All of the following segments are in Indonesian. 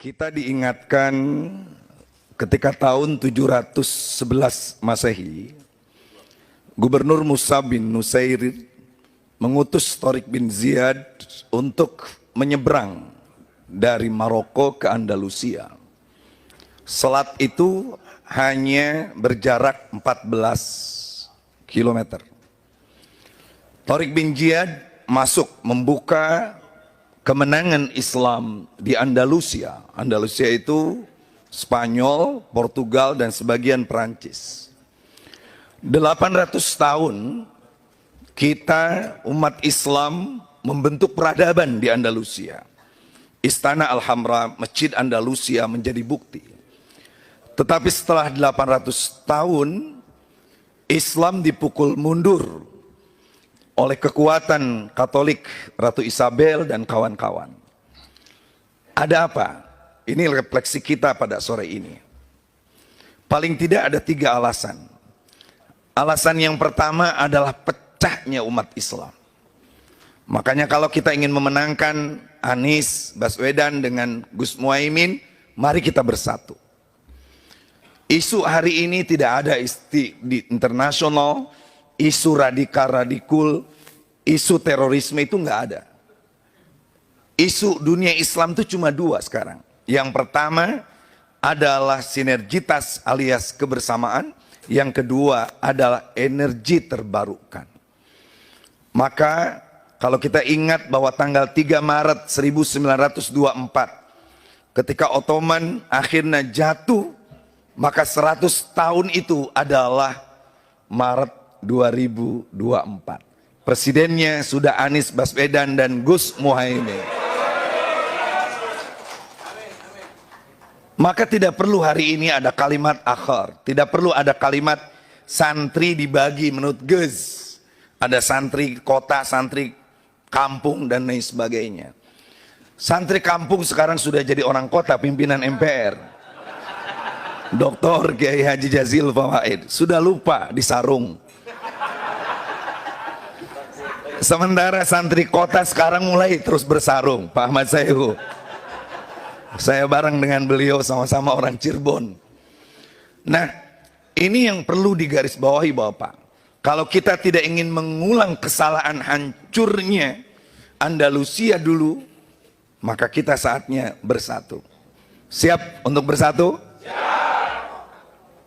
Kita diingatkan ketika tahun 711 Masehi, Gubernur Musa bin Nusair mengutus Tariq bin Ziyad untuk menyeberang dari Maroko ke Andalusia. Selat itu hanya berjarak 14 km. Tariq bin Ziyad masuk membuka kemenangan Islam di Andalusia. Andalusia itu Spanyol, Portugal, dan sebagian Perancis. 800 tahun kita umat Islam membentuk peradaban di Andalusia. Istana Alhambra, Masjid Andalusia menjadi bukti. Tetapi setelah 800 tahun Islam dipukul mundur oleh kekuatan Katolik Ratu Isabel dan kawan-kawan. Ada apa? Ini refleksi kita pada sore ini. Paling tidak ada 3 alasan. Alasan yang pertama adalah pecahnya umat Islam. Makanya kalau kita ingin memenangkan Anies Baswedan dengan Gus Muhaimin, mari kita bersatu. Isu hari ini tidak ada di internasional, isu radikal, isu terorisme itu nggak ada. Isu dunia Islam itu cuma 2 sekarang. Yang pertama adalah sinergitas alias kebersamaan. Yang kedua adalah energi terbarukan. Maka kalau kita ingat bahwa tanggal 3 Maret 1924 ketika Ottoman akhirnya jatuh, maka 100 tahun itu adalah Maret 2024. Presidennya sudah Anies Baswedan dan Gus Muhaimin. Maka tidak perlu hari ini ada kalimat akhir, tidak perlu ada kalimat santri dibagi menurut Gus. Ada santri kota, santri kampung, dan lain sebagainya. Santri kampung sekarang sudah jadi orang kota, pimpinan MPR. Dr. Kiai Haji Jazil Fawaid sudah lupa di sarung. Sementara santri kota sekarang mulai terus bersarung. Pak Ahmad Sayhu, saya bareng dengan beliau, sama-sama orang Cirebon. Nah, ini yang perlu digarisbawahi Bapak. Kalau kita tidak ingin mengulang kesalahan hancurnya Andalusia dulu, maka kita saatnya bersatu. Siap untuk bersatu?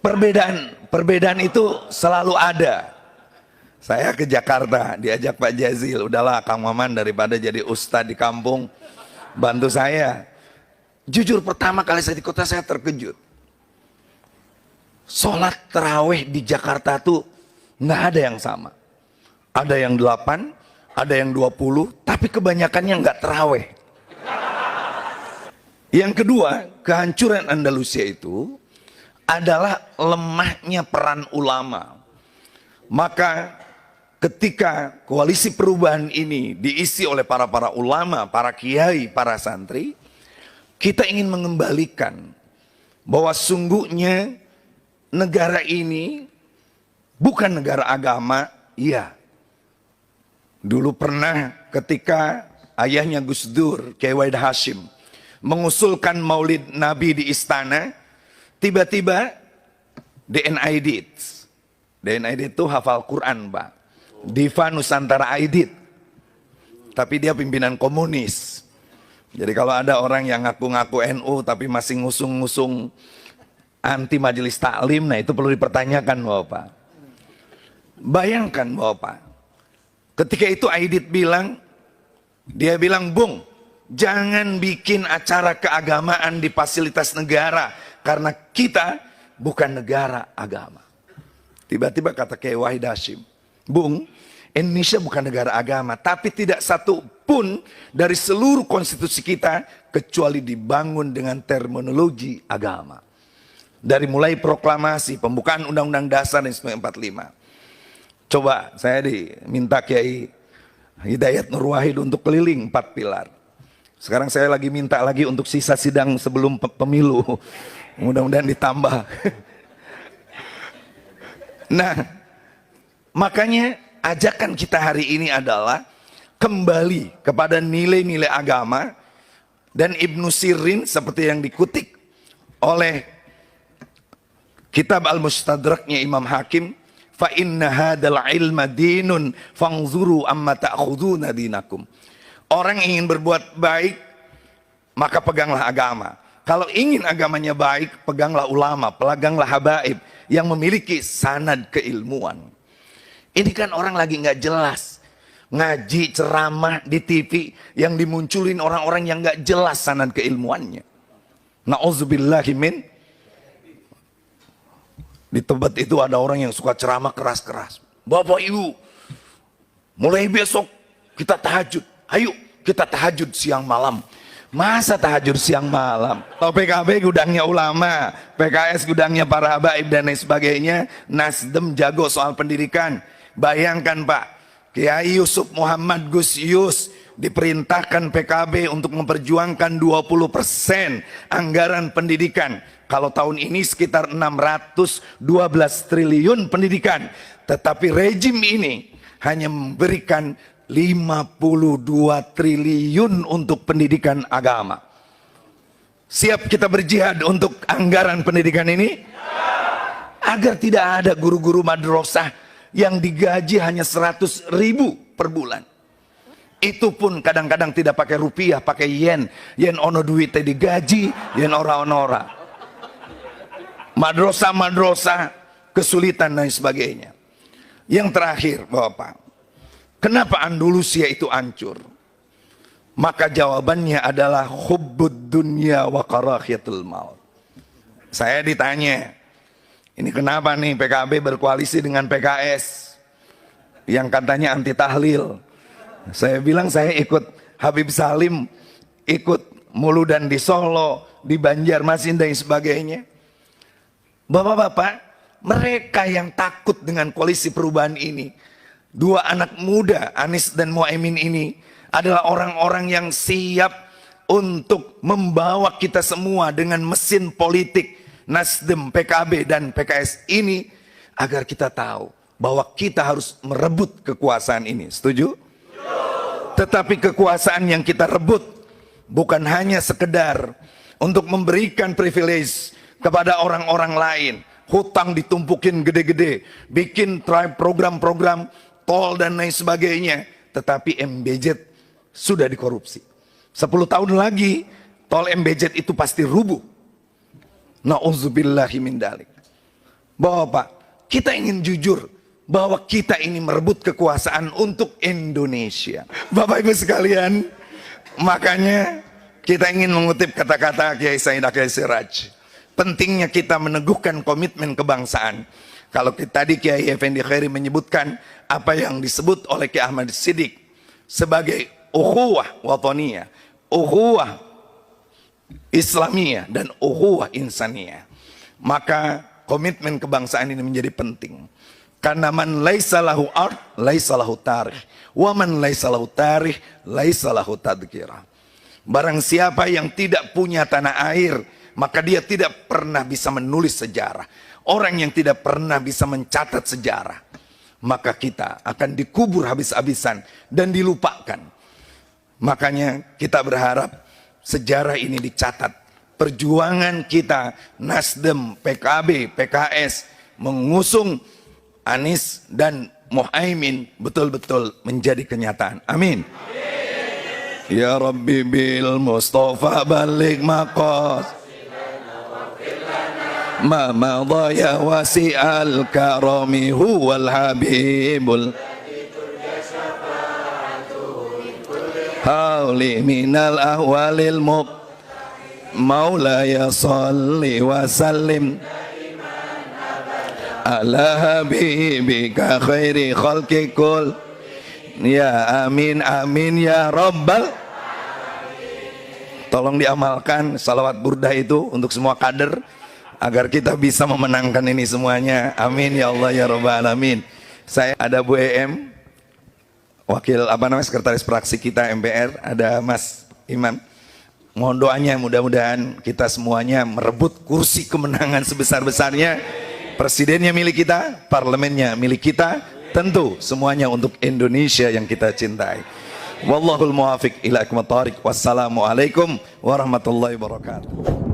Perbedaan itu selalu ada. Saya ke Jakarta, diajak Pak Jazil, udahlah Kang Maman daripada jadi ustadz di kampung, bantu saya. Jujur pertama kali saya di kota saya terkejut. Sholat taraweh di Jakarta tuh nggak ada yang sama. Ada yang 8, ada yang 20, tapi kebanyakannya nggak taraweh. Yang kedua, kehancuran Andalusia itu adalah lemahnya peran ulama. Maka ketika koalisi perubahan ini diisi oleh para ulama, para kiai, para santri, kita ingin mengembalikan bahwa sungguhnya negara ini bukan negara agama. Iya, dulu pernah ketika ayahnya Gus Dur, Kiai Wahid Hashim, mengusulkan maulid Nabi di istana, tiba-tiba DNA itu hafal Quran, Pak. Diva Nusantara Aidit. Tapi dia pimpinan komunis. Jadi kalau ada orang yang ngaku-ngaku NU tapi masih ngusung-ngusung anti majelis taklim, nah itu perlu dipertanyakan Bapak. Bayangkan Bapak, ketika itu Aidit dia bilang, Bung, jangan bikin acara keagamaan di fasilitas negara, karena kita bukan negara agama. Tiba-tiba kata Kiai Wahid Hashim, Bung, Indonesia bukan negara agama, tapi tidak satu pun dari seluruh konstitusi kita kecuali dibangun dengan terminologi agama. Dari mulai proklamasi, pembukaan Undang-Undang Dasar dan 1945. Coba saya diminta Kiai Hidayat Nur Wahid untuk keliling 4 pilar. Sekarang saya lagi minta lagi untuk sisa sidang sebelum pemilu. Mudah-mudahan ditambah. Nah, makanya ajakan kita hari ini adalah kembali kepada nilai-nilai agama. Dan Ibnu Sirin seperti yang dikutip oleh kitab Al-Mustadraknya Imam Hakim, fa inna hadzal ilma dinun fanzuru amma ta'khuduna dinakum. Orang ingin berbuat baik, maka peganglah agama. Kalau ingin agamanya baik, peganglah ulama, pelaganglah habaib yang memiliki sanad keilmuan. Ini kan orang lagi nggak jelas. Ngaji ceramah di TV yang dimunculin orang-orang yang nggak jelas sanad keilmuannya. Na'udzubillahi min. Di tempat itu ada orang yang suka ceramah keras-keras. Bapak Ibu, mulai besok kita tahajud. Ayo kita tahajud siang malam. Masa tahajud siang malam? Tahu PKB gudangnya ulama, PKS gudangnya para habaib dan lain sebagainya. Nasdem jago soal pendidikan. Bayangkan Pak, Kiai Yusuf Muhammad Gus Yus diperintahkan PKB untuk memperjuangkan 20% anggaran pendidikan. Kalau tahun ini sekitar 612 triliun pendidikan. Tetapi rejim ini hanya memberikan 52 triliun untuk pendidikan agama. Siap kita berjihad untuk anggaran pendidikan ini? Agar tidak ada guru-guru madrasah yang digaji hanya 100.000 per bulan. Itu pun kadang-kadang tidak pakai rupiah, pakai yen. Yen ono duitnya digaji, yen ora-onora. Madrasah kesulitan dan sebagainya. Yang terakhir Bapak, kenapa Andalusia itu hancur? Maka jawabannya adalah hubbud dunya wa karahiyatul maut. Saya ditanya, ini kenapa nih PKB berkoalisi dengan PKS yang katanya anti tahlil? Saya bilang saya ikut Habib Salim, ikut Muludan di Solo, di Banjarmasin dan sebagainya. Bapak-bapak, mereka yang takut dengan koalisi perubahan ini, dua anak muda Anies dan Muhaimin ini adalah orang-orang yang siap untuk membawa kita semua dengan mesin politik Nasdem, PKB dan PKS ini agar kita tahu bahwa kita harus merebut kekuasaan ini. Setuju? Tetapi kekuasaan yang kita rebut bukan hanya sekedar untuk memberikan privilege kepada orang-orang lain. Hutang ditumpukin gede-gede, bikin program-program tol dan lain sebagainya. Tetapi MBZ sudah dikorupsi. 10 tahun lagi tol MBZ itu pasti rubuh. Na'udzubillahi min dalik. Bapak, kita ingin jujur bahwa kita ini merebut kekuasaan untuk Indonesia. Bapak Ibu sekalian, makanya kita ingin mengutip kata-kata Kiai Said Akhil Siraj. Pentingnya kita meneguhkan komitmen kebangsaan. Kalau tadi Kiai Effendi Khairi menyebutkan apa yang disebut oleh Kiai Ahmad Siddiq sebagai ukhuwah wataniyah, ukhuwah Islamiyah dan ukhuwah insaniyah, maka komitmen kebangsaan ini menjadi penting. Karena man laisa lahu ard laisa lahu tarikh, wa man laisa lahu tarikh laisa lahu tadhkirah. Barang siapa yang tidak punya tanah air, maka dia tidak pernah bisa menulis sejarah. Orang yang tidak pernah bisa mencatat sejarah, maka kita akan dikubur habis-habisan dan dilupakan. Makanya kita berharap sejarah ini dicatat. Perjuangan kita Nasdem, PKB, PKS mengusung Anies dan Muhaimin betul-betul menjadi kenyataan. Amin. Ya Rabbi bil Mustafa balik maqas ma madaya wasi'al karami huwal habibul hauli minal ahwalil maulaya salli wa sallim ala habibika khairi khalqi kul ya amin amin ya rabbal. Tolong diamalkan salawat burdah itu untuk semua kader agar kita bisa memenangkan ini semuanya. Amin ya Allah ya rabbal alamin. Saya ada Bu EM, wakil sekretaris fraksi kita MPR, ada Mas Imam. Mohon doanya mudah-mudahan kita semuanya merebut kursi kemenangan sebesar-besarnya. Presidennya milik kita, parlemennya milik kita, tentu semuanya untuk Indonesia yang kita cintai. Wallahul muwafiq ila aqwamit thoriq. Wassalamualaikum warahmatullahi wabarakatuh.